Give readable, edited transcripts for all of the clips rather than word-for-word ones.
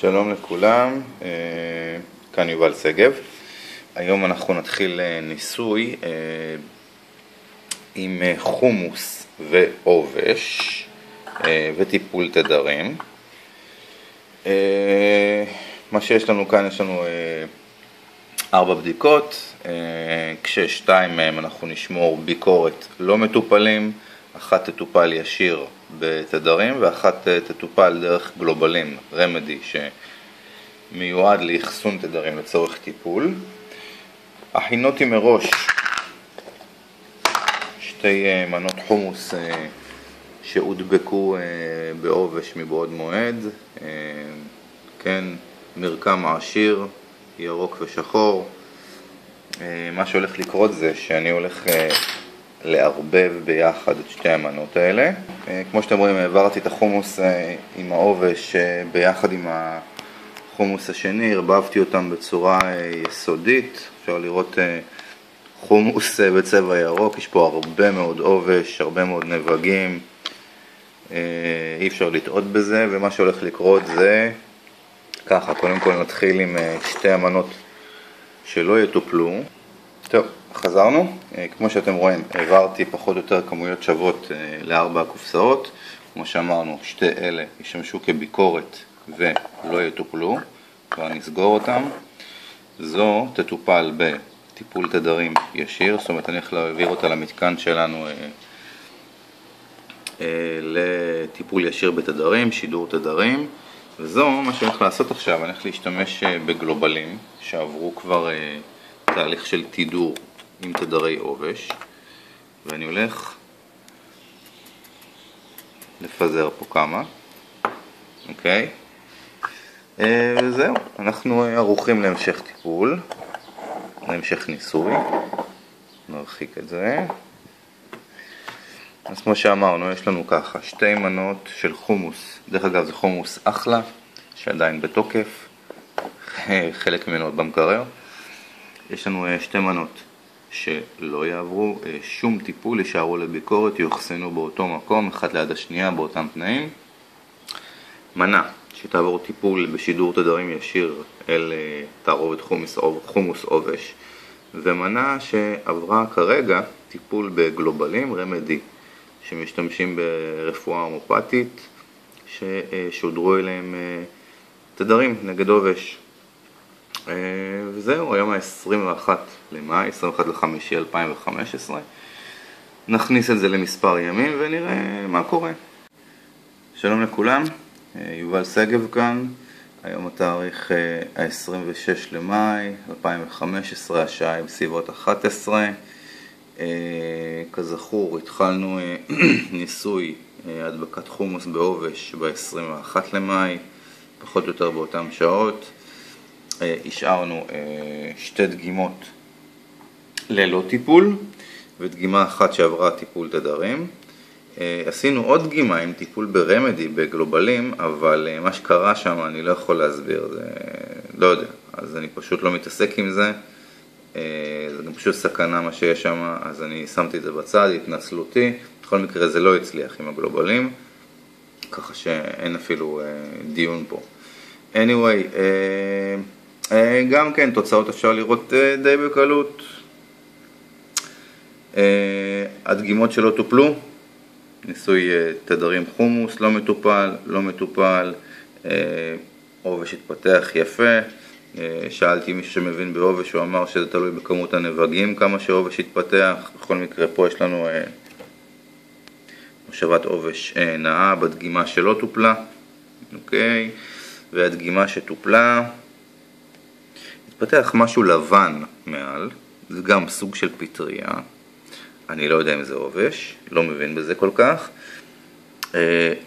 שלום לכולם, כאן יובל סגב. היום אנחנו נתחיל ניסוי עם חומוס ועובש וטיפול תדרים. מה שיש לנו כאן, יש לנו 4 בדיקות, כששתיים מהם אנחנו נשמור ביקורת לא מטופלים, אחת תטופל ישיר בתדרים ואחת תטופל דרך גלובלים, רמדי, שמיועד לאחסון תדרים לצורך טיפול. הכינותי מראש שתי מנות חומוס שהודבקו בעובש מבעוד מועד, כן, מרקם עשיר, ירוק ושחור. מה שהולך לקרות זה שאני הולך לערבב ביחד את שתי המנות האלה. כמו שאתם רואים, העברתי את החומוס עם העובש ביחד עם החומוס השני, ערבבתי אותם בצורה יסודית. אפשר לראות חומוס בצבע ירוק, יש פה הרבה מאוד עובש, הרבה מאוד נבגים, אי אפשר לטעות בזה. ומה שהולך לקרות זה ככה, קודם כל נתחיל עם שתי המנות שלא יטופלו. טוב, חזרנו. כמו שאתם רואים, העברתי פחות או יותר כמויות שוות ל4 הקופסאות. כמו שאמרנו, שתי אלה ישמשו כביקורת ולא יטופלו, כבר נסגור אותם. זו תטופל בטיפול תדרים ישיר, זאת אומרת אני הולך להעביר אותה למתקן שלנו לטיפול ישיר בתדרים, שידור תדרים. וזו מה שאני הולך לעשות עכשיו, אני הולך להשתמש בגלובלים שעברו כבר תהליך של תידור עם תדרי עובש, ואני הולך לפזר פה כמה, אוקיי? וזהו, אנחנו ערוכים להמשך טיפול, להמשך ניסוי. נרחיק את זה. אז כמו שאמרנו, יש לנו ככה שתי מנות של חומוס. דרך אגב, זה חומוס אחלה שעדיין בתוקף, חלק ממנו עוד במקרר. יש לנו שתי מנות שלא יעברו שום טיפול, יישארו לביקורת, יוחסנו באותו מקום, אחד ליד השנייה באותם תנאים. מנה שתעבור טיפול בשידור תדרים ישיר אל תערובת חומוס עובש, ומנה שעברה כרגע טיפול בגלובלים, רמדי, שמשתמשים ברפואה הומופתית, ששודרו אליהם תדרים נגד עובש. וזהו, היום ה-21 למאי, 21 לחמישי 2015. נכניס את זה למספר ימים ונראה מה קורה. שלום לכולם, יובל סגב כאן. היום התאריך ה-26 למאי 2015, השעה היא בסביבות 11. כזכור, התחלנו ניסוי הדבקת חומוס בעובש ב-21 למאי, פחות או יותר באותם שעות. השארנו שתי דגימות ללא טיפול ודגימה אחת שעברה טיפול תדרים. עשינו עוד דגימה עם טיפול ברמדי בגלובלים, אבל מה שקרה שם אני לא יכול להסביר, זה לא יודע, אז אני פשוט לא מתעסק עם זה. זה גם פשוט סכנה מה שיש שם, אז אני שמתי את זה בצד, התנצלותי. בכל מקרה זה לא הצליח עם הגלובלים, ככה שאין אפילו דיון פה. anyway, גם כן תוצאות אפשר לראות די בקלות. הדגימות שלא טופלו, ניסוי תדרים חומוס, לא מטופל, עובש התפתח יפה. שאלתי מישהו שמבין בעובש, הוא אמר שזה תלוי בכמות הנבגים, כמה שעובש התפתח. בכל מקרה פה יש לנו מושבת עובש נאה בדגימה שלא טופלה, אוקיי? והדגימה שטופלה, התפתח משהו לבן מעל, זה גם סוג של פטריה, אני לא יודע אם זה עובש, לא מבין בזה כל כך,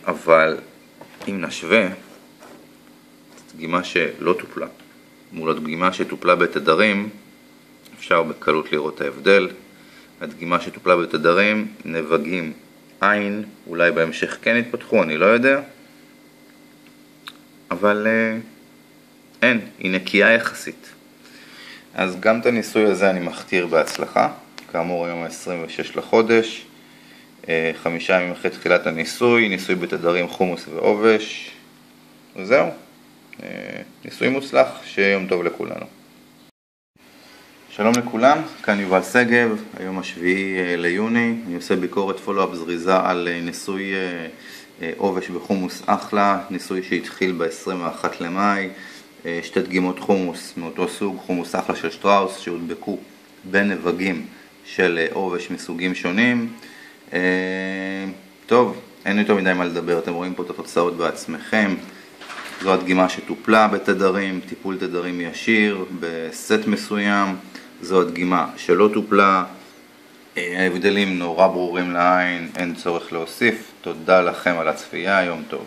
אבל אם נשווה את הדגימה שלא טופלה מול הדגימה שטופלה בתדרים, אפשר בקלות לראות את ההבדל. הדגימה שטופלה בתדרים, נבגים עין, אולי בהמשך כן התפתחו, אני לא יודע, אבל אין, היא נקייה יחסית. אז גם את הניסוי הזה אני מכתיר בהצלחה. כאמור, היום ה-26 לחודש, 5 ימים אחרי תחילת הניסוי, ניסוי בתדרים חומוס ועובש, וזהו. ניסוי מוצלח, שיום טוב לכולנו. שלום לכולם, כאן יובל סגב, היום השביעי ליוני, אני עושה ביקורת פולו-אפ זריזה על ניסוי עובש בחומוס אחלה, ניסוי שהתחיל ב-21 למאי, שתי דגימות חומוס מאותו סוג, חומוס אחלה של שטראוס, שהודבקו בנבגים של עובש מסוגים שונים. טוב, אין יותר מדי מה לדבר, אתם רואים פה את התוצאות בעצמכם. זו הדגימה שטופלה בתדרים, טיפול תדרים ישיר, בסט מסוים. זו הדגימה שלא טופלה, ההבדלים נורא ברורים לעין, אין צורך להוסיף. תודה לכם על הצפייה, יום טוב.